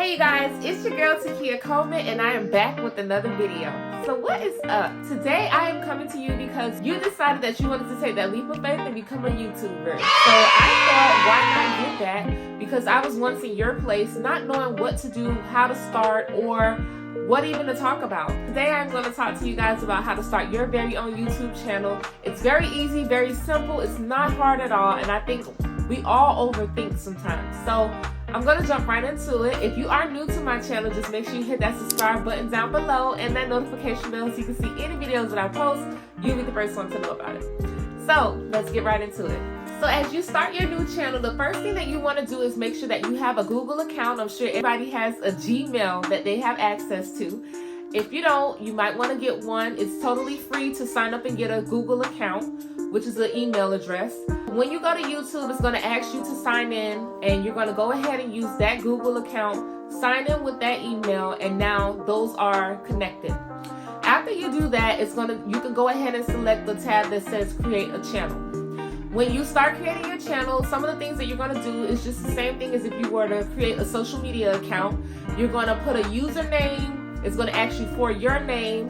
Hey you guys, it's your girl Takia Coleman and I am back with another video. So what is up? Today I am coming to you because you decided that you wanted to take that leap of faith and become a YouTuber. So I thought, why not get that? Because I was once in your place, not knowing what to do, how to start, or what even to talk about. Today I'm going to talk to you guys about how to start your very own YouTube channel. It's very easy, very simple, it's not hard at all, and I think we all overthink sometimes. So I'm going to jump right into it. If you are new to my channel, just make sure you hit that subscribe button down below and that notification bell so you can see any videos that I post. You'll be the first one to know about it. So let's get right into it. So as you start your new channel, the first thing that you want to do is make sure that you have a Google account. I'm sure everybody has a Gmail that they have access to. If you don't, you might want to get one. It's totally free to sign up and get a Google account, which is an email address. When you go to YouTube, it's going to ask you to sign in, and you're going to go ahead and use that Google account, sign in with that email, and now those are connected. After you do that, you can go ahead and select the tab that says create a channel. When you start creating your channel, some of the things that you're going to do is just the same thing as if you were to create a social media account. You're going to put a username. It's going to ask you for your name.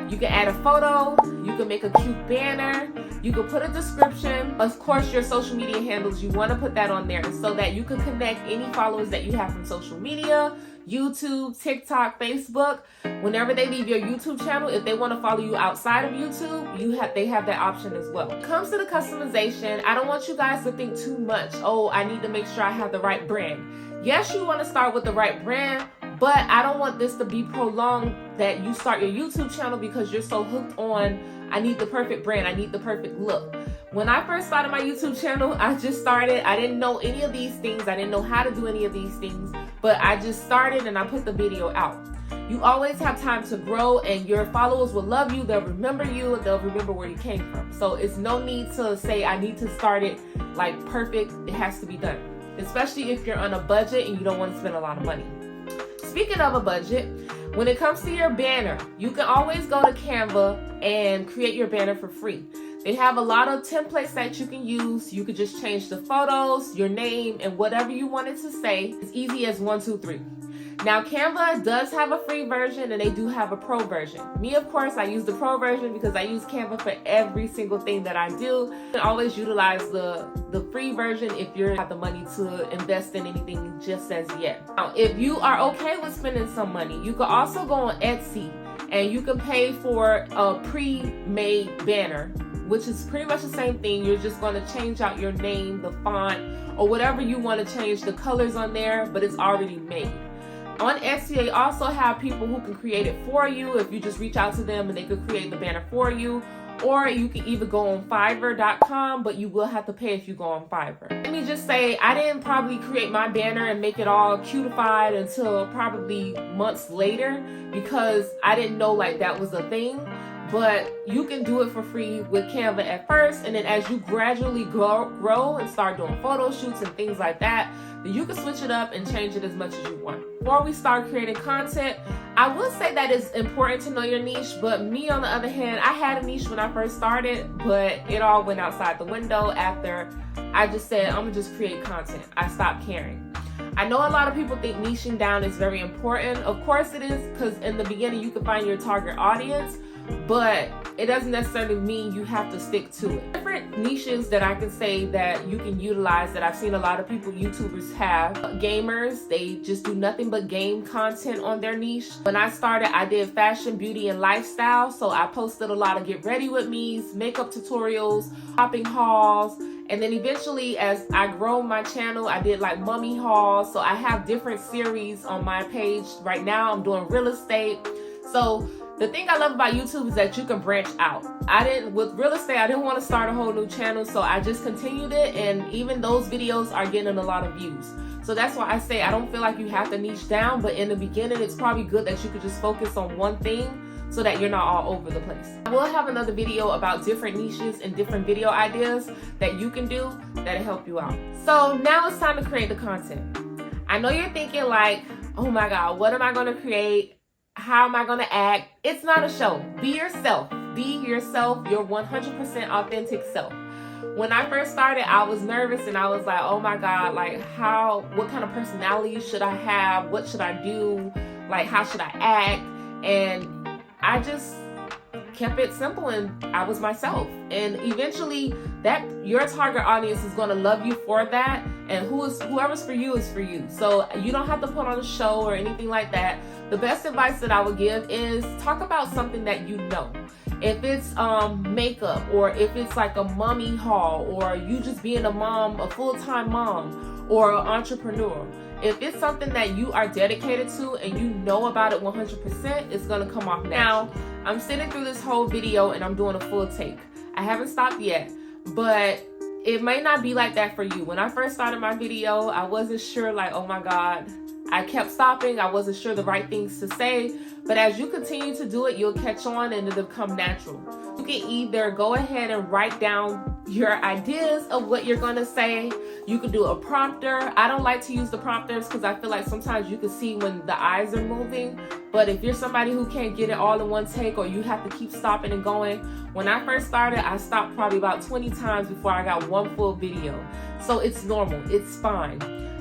You can add a photo. You can make a cute banner. You can put a description. Of course, your social media handles, you want to put that on there so that you can connect any followers that you have from social media, YouTube, TikTok, Facebook. Whenever they leave your YouTube channel, if they want to follow you outside of YouTube, they have that option as well. When it comes to the customization, I don't want you guys to think too much. Oh, I need to make sure I have the right brand. Yes, you want to start with the right brand, but I don't want this to be prolonged that you start your YouTube channel because you're so hooked on, I need the perfect brand, I need the perfect look. When I first started my YouTube channel, I just started. I didn't know any of these things. I didn't know how to do any of these things, but I just started and I put the video out. You always have time to grow and your followers will love you. They'll remember you and they'll remember where you came from. So it's no need to say, I need to start it like perfect. It has to be done, especially if you're on a budget and you don't want to spend a lot of money. Speaking of a budget, when it comes to your banner, you can always go to Canva and create your banner for free. They have a lot of templates that you can use. You could just change the photos, your name, and whatever you want it to say. As easy as 1, 2, 3. Now, Canva does have a free version and they do have a pro version. Me, of course, I use the pro version because I use Canva for every single thing that I do. You can always utilize the free version if you have the money to invest in anything just as yet. Now, if you are okay with spending some money, you can also go on Etsy and you can pay for a pre-made banner, which is pretty much the same thing. You're just going to change out your name, the font, or whatever you want to change the colors on there, but it's already made. On Etsy, they also have people who can create it for you if you just reach out to them and they could create the banner for you. Or you can either go on Fiverr.com, but you will have to pay if you go on Fiverr. Let me just say, I didn't probably create my banner and make it all cutified until probably months later because I didn't know like that was a thing. But you can do it for free with Canva at first, and then as you gradually grow and start doing photo shoots and things like that, then you can switch it up and change it as much as you want. Before we start creating content, I will say that it's important to know your niche, but me on the other hand, I had a niche when I first started, but it all went outside the window after I just said, I'm gonna just create content. I stopped caring. I know a lot of people think niching down is very important. Of course it is, because in the beginning you can find your target audience, but it doesn't necessarily mean you have to stick to it. Different niches that I can say that you can utilize that I've seen a lot of people, YouTubers have. Gamers, they just do nothing but game content on their niche. When I started, I did fashion, beauty, and lifestyle. So I posted a lot of get ready with me's, makeup tutorials, shopping hauls. And then eventually, as I grow my channel, I did like mummy hauls. So I have different series on my page. Right now, I'm doing real estate. So the thing I love about YouTube is that you can branch out. With real estate, I didn't want to start a whole new channel, so I just continued it, and even those videos are getting a lot of views. So that's why I say I don't feel like you have to niche down, but in the beginning, it's probably good that you could just focus on one thing so that you're not all over the place. I will have another video about different niches and different video ideas that you can do that'll help you out. So now it's time to create the content. I know you're thinking like, oh my God, what am I going to create? How am I going to act? It's not a show. Be yourself. Be yourself, your 100% authentic self. when I first started, I was nervous and I was like, oh my God, like what kind of personality should I have? What should I do? Like, how should I act? And I just kept it simple and I was myself. And eventually your target audience is going to love you for that. And whoever's for you is for you. So you don't have to put on a show or anything like that. The best advice that I would give is talk about something that you know. If it's makeup, or if it's like a mommy haul, or you just being a mom, a full-time mom, or an entrepreneur. If it's something that you are dedicated to and you know about it 100%, it's gonna come off now. I'm sitting through this whole video and I'm doing a full take. I haven't stopped yet, but it may not be like that for you. When I first started my video, I wasn't sure, like, oh my God. I kept stopping. I wasn't sure the right things to say. But as you continue to do it, you'll catch on and it'll come natural. You can either go ahead and write down your ideas of what you're going to say. You could do a prompter. I don't like to use the prompters because I feel like sometimes you can see when the eyes are moving. But if you're somebody who can't get it all in one take, or you have to keep stopping and going. When I first started, I stopped probably about 20 times before I got one full video. So it's normal. It's fine.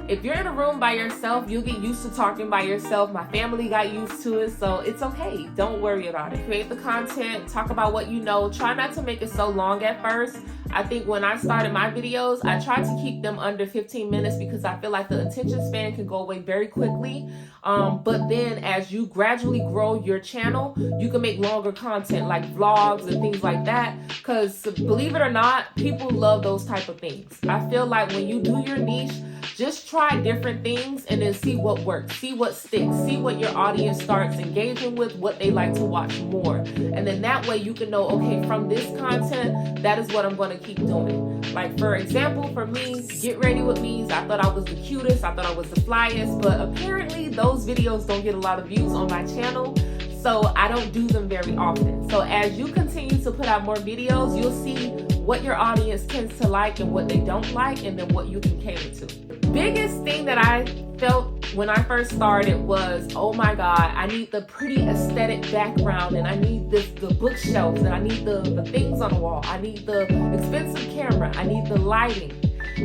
If you're in a room by yourself, you'll get used to talking by yourself. My family got used to it, so it's okay. Don't worry about it. Create the content, talk about what you know. Try not to make it so long at first. I think when I started my videos, I tried to keep them under 15 minutes because I feel like the attention span can go away very quickly. But then as you gradually grow your channel, you can make longer content like vlogs and things like that. Because believe it or not, people love those type of things. I feel like when you do your niche, just try different things and then see what works, see what sticks, see what your audience starts engaging with, what they like to watch more. And then that way you can know, okay, from this content, that is what I'm going to keep doing. Like, for example, for me, Get Ready With Me's, I thought I was the cutest, I thought I was the flyest, but apparently those videos don't get a lot of views on my channel. So I don't do them very often. So as you continue to put out more videos, you'll see what your audience tends to like and what they don't like, and then what you can cater to. Biggest thing that I felt when I first started was, oh my God, I need the pretty aesthetic background, and I need the bookshelves, and I need the things on the wall. I need the expensive camera. I need the lighting.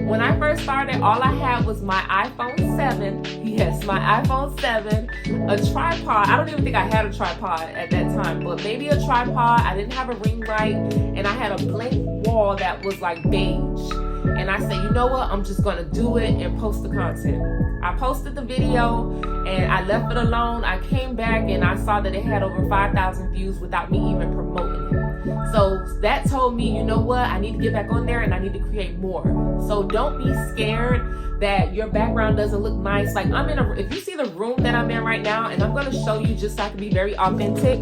When I first started, all I had was my iPhone 7. Yes, my iPhone 7, a tripod. I don't even think I had a tripod at that time, but maybe a tripod. I didn't have a ring light, and I had a blank wall that was like beige. And I said, you know what? I'm just going to do it and post the content. I posted the video and I left it alone. I came back and I saw that it had over 5,000 views without me even promoting it. So that told me, you know what? I need to get back on there and I need to create more. So don't be scared that your background doesn't look nice. Like, if you see the room that I'm in right now, and I'm going to show you just so I can be very authentic.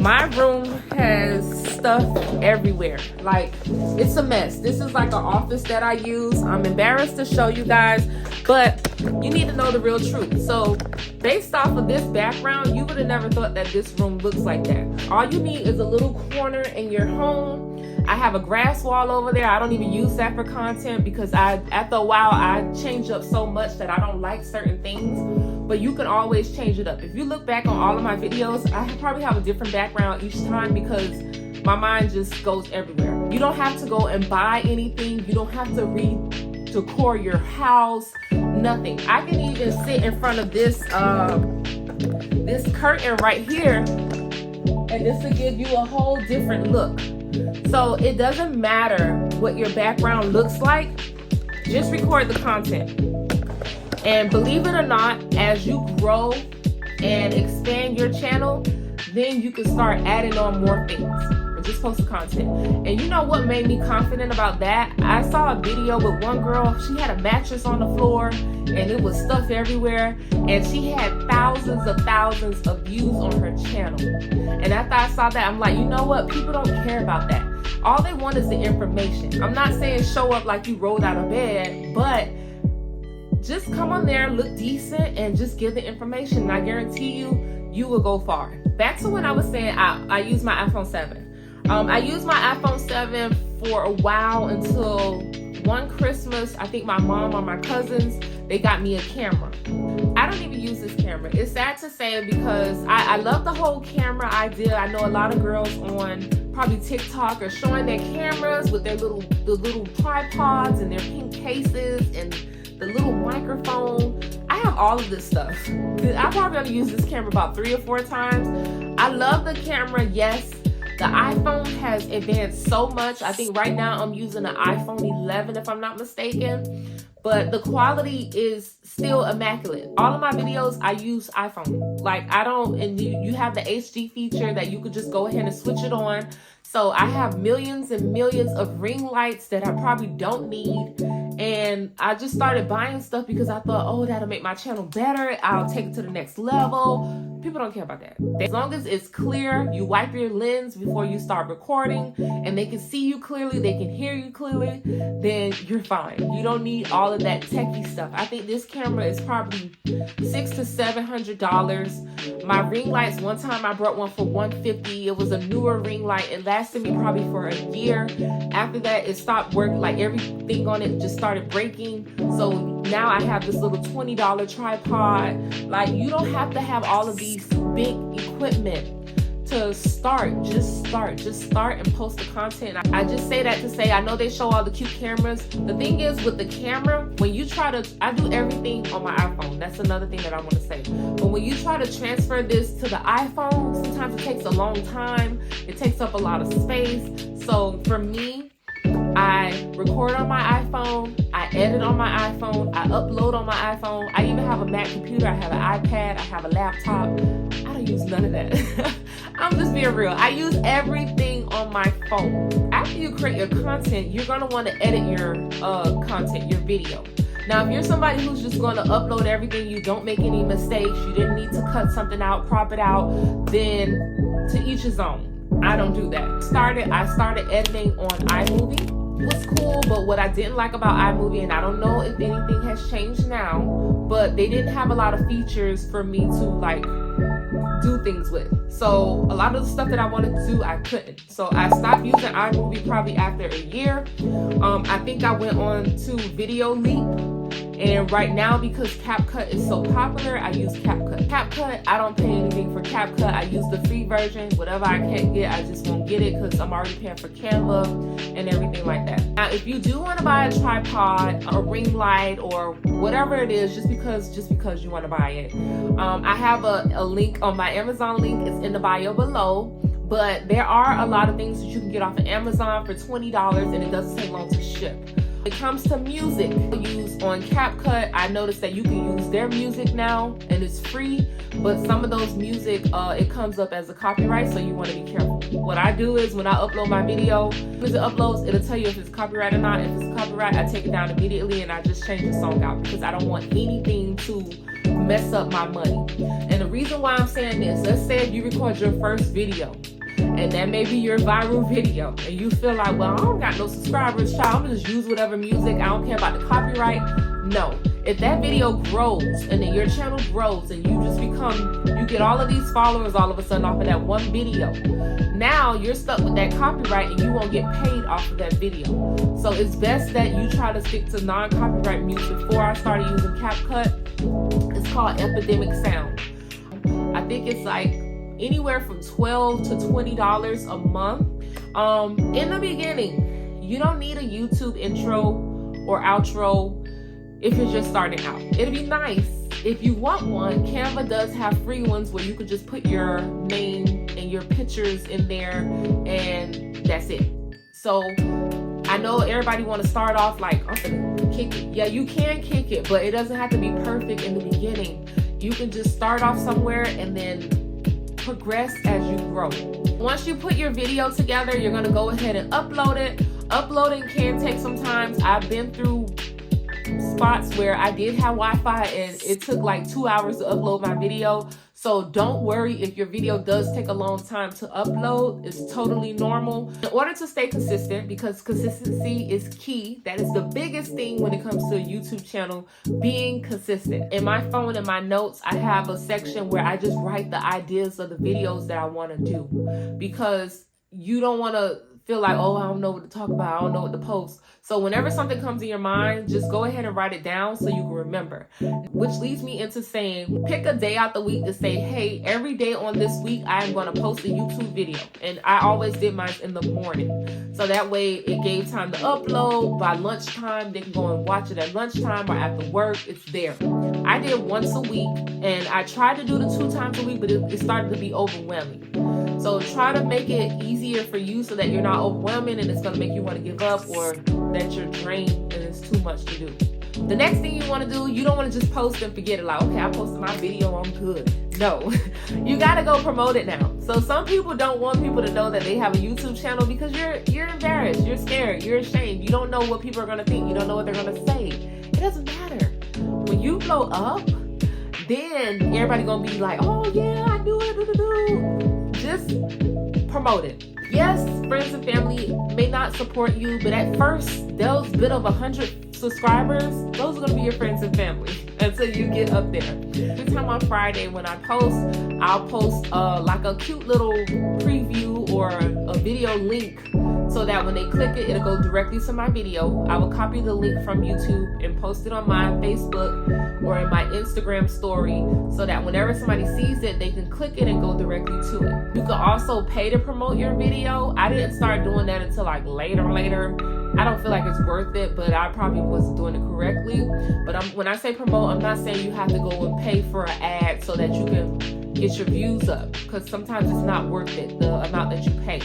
My room has stuff everywhere. Like, it's a mess. This is like an office that I use. I'm embarrassed to show you guys, but you need to know the real truth. So based off of this background, you would have never thought that this room looks like that. All you need is a little corner in your home. I have a grass wall over there. I don't even use that for content because after a while, I change up so much that I don't like certain things. But you can always change it up. If you look back on all of my videos, I probably have a different background each time because my mind just goes everywhere. You don't have to go and buy anything. You don't have to decor your house, nothing. I can even sit in front of this this curtain right here, and this will give you a whole different look. So it doesn't matter what your background looks like, just record the content. And believe it or not, as you grow and expand your channel, then you can start adding on more things and just post the content. And you know what made me confident about that? I saw a video with one girl. She had a mattress on the floor and it was stuff everywhere. And she had thousands of views on her channel. And after I saw that, I'm like, you know what? People don't care about that. All they want is the information. I'm not saying show up like you rolled out of bed, but just come on there, look decent, and just give the information. And I guarantee you, you will go far. Back to when I was saying I use my iPhone 7. I used my iPhone 7 for a while until one Christmas, I think my mom or my cousins, they got me a camera. I don't even use this camera. It's sad to say because I love the whole camera idea. I know a lot of girls on probably TikTok are showing their cameras with their little tripods and their pink cases and the little microphone. I have all of this stuff. I probably only use this camera about 3 or 4 times. I love the camera, yes. The iPhone has advanced so much. I think right now I'm using an iPhone 11 if I'm not mistaken. But the quality is still immaculate. All of my videos, I use iPhone. Like I don't, and you have the HD feature that you could just go ahead and switch it on. So I have millions and millions of ring lights that I probably don't need. And I just started buying stuff because I thought, oh, that'll make my channel better. I'll take it to the next level. People don't care about that. As long as it's clear, you wipe your lens before you start recording and they can see you clearly, they can hear you clearly, then you're fine. You don't need all of that techie stuff. I think this camera is probably $600 to $700. My ring lights, one time I brought one for $150. It was a newer ring light. It lasted me probably for a year. After that, it stopped working. Like everything on it just started breaking. So now I have this little $20 tripod. Like you don't have to have all of these big equipment to start. Just start and post the content. I just say that to say, I know they show all the cute cameras. The thing is with the camera, when you try to, I do everything on my iPhone. That's another thing that I want to say. But when you try to transfer this to the iPhone, sometimes it takes a long time. It takes up a lot of space. So for me, I record on my iPhone, I edit on my iPhone, I upload on my iPhone. I even have a Mac computer, I have an iPad, I have a laptop. I don't use none of that. I'm just being real. I use everything on my phone. After you create your content, you're gonna want to edit your content, your video. Now, if you're somebody who's just going to upload everything, you don't make any mistakes, you didn't need to cut something out, crop it out, then to each his own. I don't do that. I started editing on iMovie. It was cool, but what I didn't like about iMovie, and I don't know if anything has changed now, but they didn't have a lot of features for me to like do things with. So a lot of the stuff that I wanted to do, I couldn't. So I stopped using iMovie probably after a year. I think I went on to Video Leap. And right now, because CapCut is so popular, I use CapCut. CapCut, I don't pay anything for CapCut. I use the free version. Whatever I can't get, I just won't get it because I'm already paying for Canva and everything like that. Now, if you do want to buy a tripod, a ring light, or whatever it is, just because you want to buy it, I have a link on my Amazon link. It's in the bio below. But there are a lot of things that you can get off of Amazon for $20, and it doesn't take long to ship. When it comes to music, use on CapCut, I noticed that you can use their music now and it's free, but some of those music, it comes up as a copyright, so you want to be careful. What I do is when I upload my video, as it uploads, it'll tell you if it's copyright or not. If it's copyright, I take it down immediately and I just change the song out because I don't want anything to mess up my money. And the reason why I'm saying this, let's say if you record your first video, and that may be your viral video, and you feel like, well, I don't got no subscribers, child, I'm gonna just use whatever music, I don't care about the copyright. No, if that video grows and then your channel grows and you get all of these followers all of a sudden off of that one video, now you're stuck with that copyright and you won't get paid off of that video. So it's best that you try to stick to non-copyright music. Before I started using CapCut, it's called Epidemic Sound. I think it's like anywhere from $12 to $20 a month. In the beginning, you don't need a YouTube intro or outro if you're just starting out. It'd be nice if you want one. Canva does have free ones where you could just put your name and your pictures in there and that's it. So I know everybody want to start off like, I'm gonna kick it. Yeah, you can kick it, but it doesn't have to be perfect in the beginning. You can just start off somewhere and then progress as you grow. Once you put your video together, you're gonna go ahead and upload it. Uploading can take some time. I've been through spots where I did have Wi-Fi and it took like 2 hours to upload my video. So don't worry if your video does take a long time to upload. It's totally normal. In order to stay consistent, because consistency is key, that is the biggest thing when it comes to a YouTube channel, being consistent. In my phone, in my notes, I have a section where I just write the ideas of the videos that I want to do, because you don't want to feel like, oh, I don't know what to talk about, I don't know what to post. So whenever something comes in your mind, just go ahead and write it down so you can remember. Which leads me into saying, pick a day out the week to say, hey, every day on this week, I am going to post a YouTube video. And I always did mine in the morning. So that way it gave time to upload. By lunchtime, they can go and watch it at lunchtime or after work. It's there. I did once a week, and I tried to do the 2 times a week, but it started to be overwhelming. So try to make it easier for you so that you're not overwhelming and it's going to make you want to give up, or that you're drained and it's too much to do. The next thing you want to do, you don't want to just post and forget it, like, okay, I posted my video, I'm good. No, you got to go promote it now. So some people don't want people to know that they have a YouTube channel because you're embarrassed, you're scared, you're ashamed. You don't know what people are going to think. You don't know what they're going to say. It doesn't matter. When you blow up, then everybody going to be like, oh yeah, I do it. Just promote it. Yes, friends and family may not support you, but at first, those bit of 100 subscribers, those are gonna be your friends and family until you get up there. Every time on Friday when I post, I'll post like a cute little preview or a video link, so that when they click it, it'll go directly to my video. I will copy the link from YouTube and post it on my Facebook or in my Instagram story, so that whenever somebody sees it, they can click it and go directly to it. You can also pay to promote your video. I didn't start doing that until like later. I don't feel like it's worth it, but I probably wasn't doing it correctly. But when I say promote, I'm not saying you have to go and pay for an ad so that you can get your views up, because sometimes it's not worth it, the amount that you pay.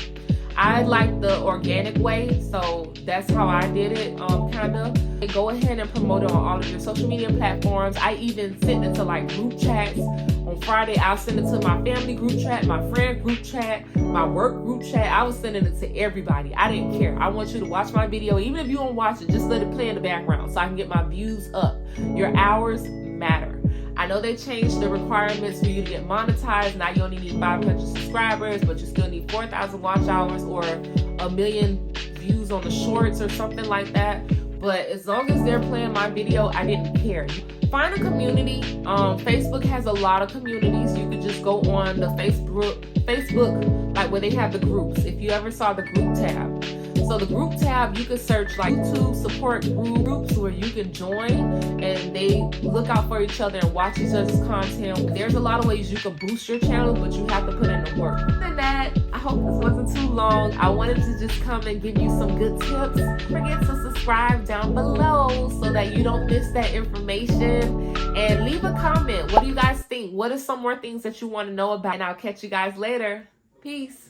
I like the organic way, so that's how I did it, kinda. And go ahead and promote it on all of your social media platforms. I even send it to like group chats. On Friday, I'll send it to my family group chat, my friend group chat, my work group chat. I was sending it to everybody. I didn't care. I want you to watch my video. Even if you don't watch it, just let it play in the background so I can get my views up. Your hours matter. I know they changed the requirements for you to get monetized. Now you only need 500 subscribers, but you still need 4,000 watch hours or 1 million views on the shorts or something like that. But as long as they're playing my video, I didn't care. Find a community. Facebook has a lot of communities. You could just go on the Facebook, like where they have the groups. If you ever saw the group tab. So the group tab, you could search like YouTube support groups where you can join, and they look out for each other and watch each other's content. There's a lot of ways you can boost your channel, but you have to put in the work. Other than that, I hope this wasn't too long. I wanted to just come and give you some good tips. Don't forget to subscribe down below so that you don't miss that information. And leave a comment. What do you guys think? What are some more things that you want to know about? And I'll catch you guys later. Peace.